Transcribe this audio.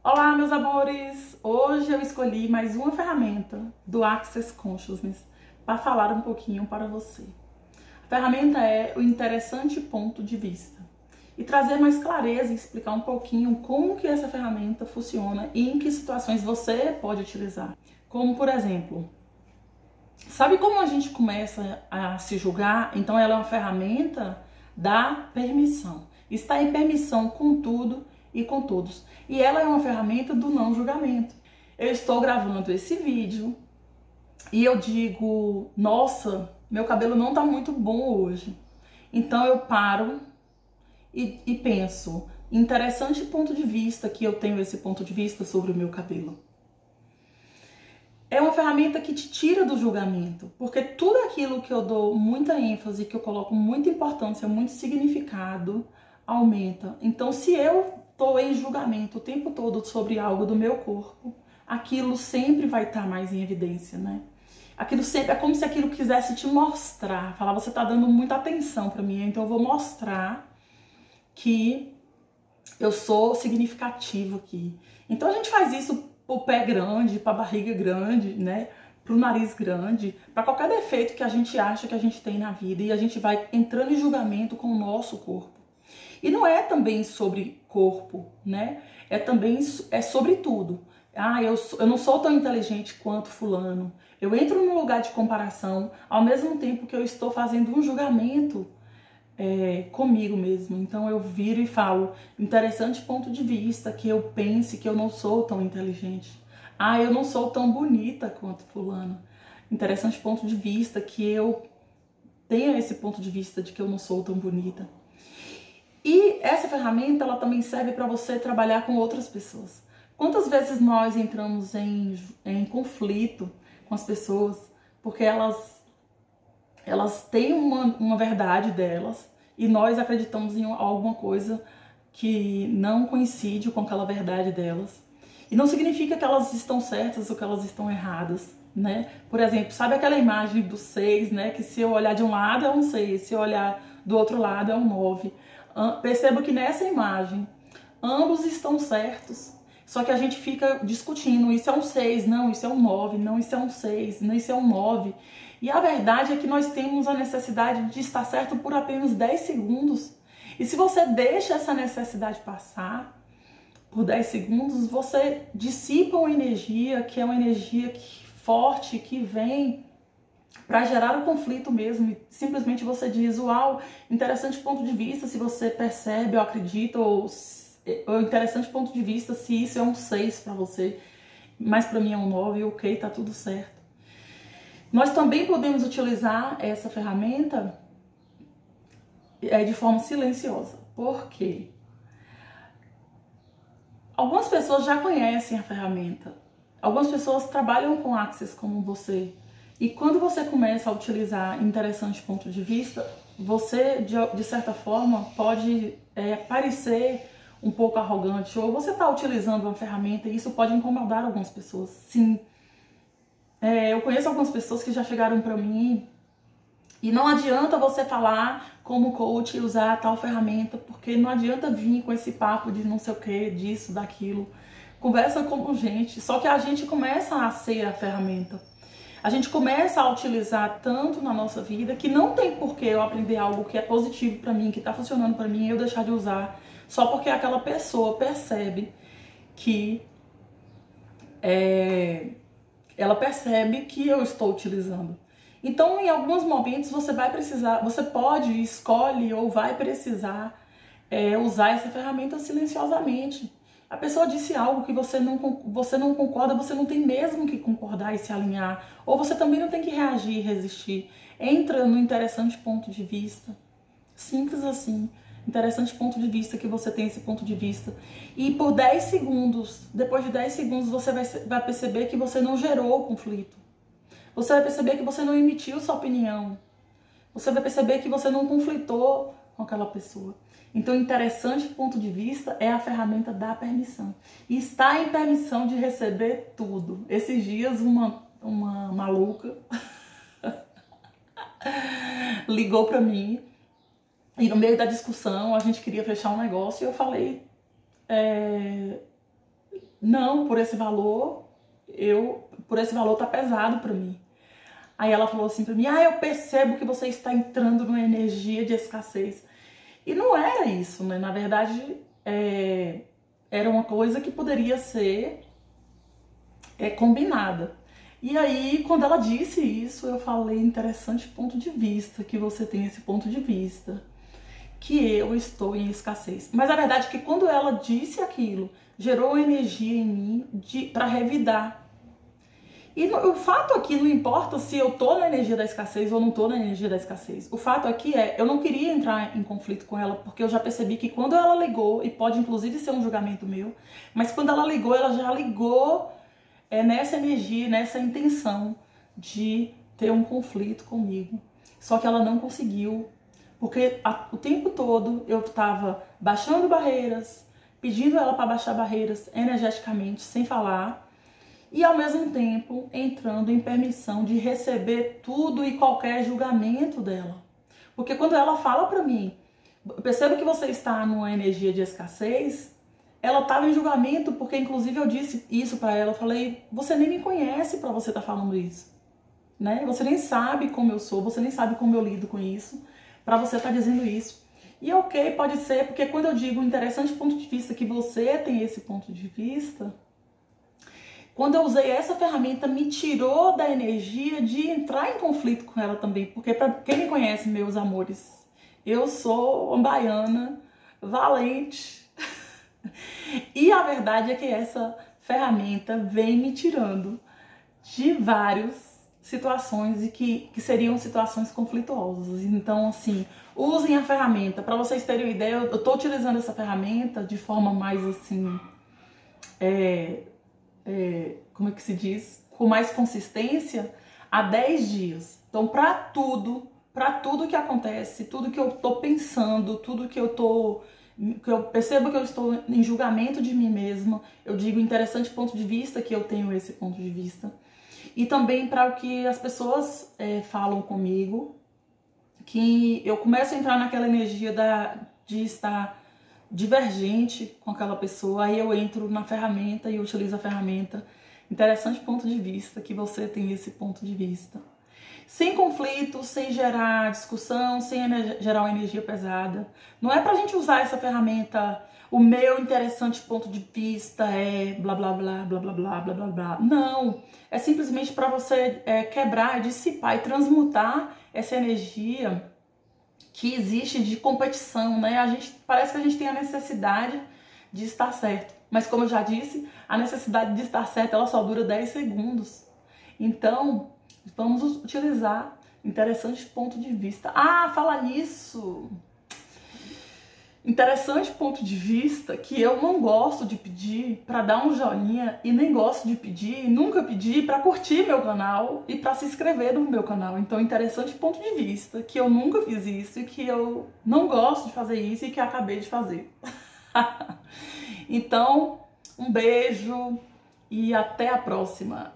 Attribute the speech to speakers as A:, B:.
A: Olá, meus amores! Hoje eu escolhi mais uma ferramenta do Access Consciousness para falar um pouquinho para você. A ferramenta é o interessante ponto de vista e trazer mais clareza e explicar um pouquinho como que essa ferramenta funciona e em que situações você pode utilizar. Como, por exemplo, sabe como a gente começa a se julgar? Então ela é uma ferramenta da permissão. Está em permissão com tudo e com todos. E ela é uma ferramenta do não julgamento. Eu estou gravando esse vídeo e eu digo, nossa, meu cabelo não tá muito bom hoje. Então eu paro e penso, interessante ponto de vista que eu tenho esse ponto de vista sobre o meu cabelo. É uma ferramenta que te tira do julgamento, porque tudo aquilo que eu dou muita ênfase, que eu coloco muita importância, muito significado, aumenta. Então, se eu estou em julgamento o tempo todo sobre algo do meu corpo, aquilo sempre vai estar mais em evidência, né? Aquilo sempre é como se aquilo quisesse te mostrar, falar, você está dando muita atenção para mim, então eu vou mostrar que eu sou significativo aqui. Então a gente faz isso pro pé grande, pra barriga grande, né? Pro nariz grande, para qualquer defeito que a gente acha que a gente tem na vida, e a gente vai entrando em julgamento com o nosso corpo. E não é também sobre corpo, né? É também sobre tudo. Ah, eu não sou tão inteligente quanto fulano. Eu entro num lugar de comparação, ao mesmo tempo que eu estou fazendo um julgamento comigo mesmo. Então eu viro e falo, interessante ponto de vista, que eu pense que eu não sou tão inteligente. Ah, eu não sou tão bonita quanto fulano. Interessante ponto de vista, que eu tenha esse ponto de vista de que eu não sou tão bonita. E essa ferramenta, ela também serve para você trabalhar com outras pessoas. Quantas vezes nós entramos em conflito com as pessoas porque elas têm uma verdade delas e nós acreditamos em alguma coisa que não coincide com aquela verdade delas. E não significa que elas estão certas ou que elas estão erradas, né? Por exemplo, sabe aquela imagem do 6, né? Que se eu olhar de um lado é um 6, se eu olhar do outro lado é um 9. Perceba que nessa imagem ambos estão certos, só que a gente fica discutindo, isso é um 6, não, isso é um 9, não, isso é um 6, não, isso é um 9. E a verdade é que nós temos a necessidade de estar certo por apenas 10 segundos. E se você deixa essa necessidade passar por 10 segundos, você dissipa uma energia que é uma energia forte, que vem para gerar o conflito mesmo, e simplesmente você diz, uau, interessante ponto de vista, se você percebe ou acredita, ou interessante ponto de vista se isso é um 6 para você, mas para mim é um 9, ok, tá tudo certo. Nós também podemos utilizar essa ferramenta de forma silenciosa. Por quê? Algumas pessoas já conhecem a ferramenta, algumas pessoas trabalham com Access como você. E quando você começa a utilizar interessante ponto de vista, você, de certa forma, pode parecer um pouco arrogante, ou você está utilizando uma ferramenta e isso pode incomodar algumas pessoas. Sim, eu conheço algumas pessoas que já chegaram para mim e não adianta você falar como coach e usar tal ferramenta, porque não adianta vir com esse papo de não sei o que, disso, daquilo. Conversa como gente, só que a gente começa a ser a ferramenta. A gente começa a utilizar tanto na nossa vida que não tem por que eu aprender algo que é positivo para mim, que está funcionando para mim, e eu deixar de usar só porque aquela pessoa percebe que ela percebe que eu estou utilizando. Então, em alguns momentos você vai precisar, você pode, escolhe ou vai precisar usar essa ferramenta silenciosamente. A pessoa disse algo que você não concorda, você não tem mesmo que concordar e se alinhar. Ou você também não tem que reagir e resistir. Entra no interessante ponto de vista. Simples assim. Interessante ponto de vista, que você tem esse ponto de vista. E por 10 segundos, depois de 10 segundos, você vai perceber que você não gerou o conflito. Você vai perceber que você não emitiu sua opinião. Você vai perceber que você não conflitou com aquela pessoa. Então, interessante ponto de vista é a ferramenta da permissão. E está em permissão de receber tudo. Esses dias, uma maluca ligou para mim e no meio da discussão a gente queria fechar um negócio e eu falei, não, por esse valor tá pesado para mim. Aí ela falou assim para mim: eu percebo que você está entrando numa energia de escassez. E não era isso, né? Na verdade, era uma coisa que poderia ser combinada. E aí, quando ela disse isso, eu falei: interessante ponto de vista, que você tem esse ponto de vista, que eu estou em escassez. Mas a verdade é que quando ela disse aquilo, gerou energia em mim para revidar. E o fato aqui não importa se eu tô na energia da escassez ou não tô na energia da escassez. O fato aqui eu não queria entrar em conflito com ela, porque eu já percebi que quando ela ligou, e pode inclusive ser um julgamento meu, mas quando ela ligou, ela já ligou nessa energia, nessa intenção de ter um conflito comigo. Só que ela não conseguiu, porque o tempo todo eu tava baixando barreiras, pedindo ela para baixar barreiras energeticamente, sem falar, e ao mesmo tempo entrando em permissão de receber tudo e qualquer julgamento dela. Porque quando ela fala para mim: percebo que você está numa energia de escassez, ela estava em julgamento, porque inclusive eu disse isso para ela, eu falei: você nem me conhece para você estar falando isso, né? Você nem sabe como eu sou, você nem sabe como eu lido com isso, para você estar dizendo isso. E ok, pode ser, porque quando eu digo interessante ponto de vista, que você tem esse ponto de vista, quando eu usei essa ferramenta, me tirou da energia de entrar em conflito com ela também. Porque para quem me conhece, meus amores, eu sou uma baiana valente. E a verdade é que essa ferramenta vem me tirando de várias situações e que seriam situações conflituosas. Então, assim, usem a ferramenta. Para vocês terem uma ideia, eu estou utilizando essa ferramenta de forma mais assim... como é que se diz? Com mais consistência, há 10 dias. Então, para tudo que acontece, tudo que eu tô pensando, tudo que eu percebo que eu estou em julgamento de mim mesma, eu digo interessante ponto de vista, que eu tenho esse ponto de vista. E também para o que as pessoas falam comigo, que eu começo a entrar naquela energia de estar divergente com aquela pessoa, aí eu entro na ferramenta e utilizo a ferramenta. Interessante ponto de vista, que você tem esse ponto de vista. Sem conflito, sem gerar discussão, sem gerar uma energia pesada. Não é pra gente usar essa ferramenta, o meu interessante ponto de vista blá blá blá blá blá blá blá blá blá. Não, é simplesmente para você quebrar, dissipar e transmutar essa energia que existe de competição, né? Parece que a gente tem a necessidade de estar certo. Mas como eu já disse, a necessidade de estar certo, ela só dura 10 segundos. Então, vamos utilizar interessante ponto de vista. Fala nisso! Interessante ponto de vista que eu não gosto de pedir para dar um joinha e nem gosto de pedir, nunca pedi para curtir meu canal e para se inscrever no meu canal. Então, interessante ponto de vista que eu nunca fiz isso e que eu não gosto de fazer isso e que acabei de fazer. Então, um beijo e até a próxima.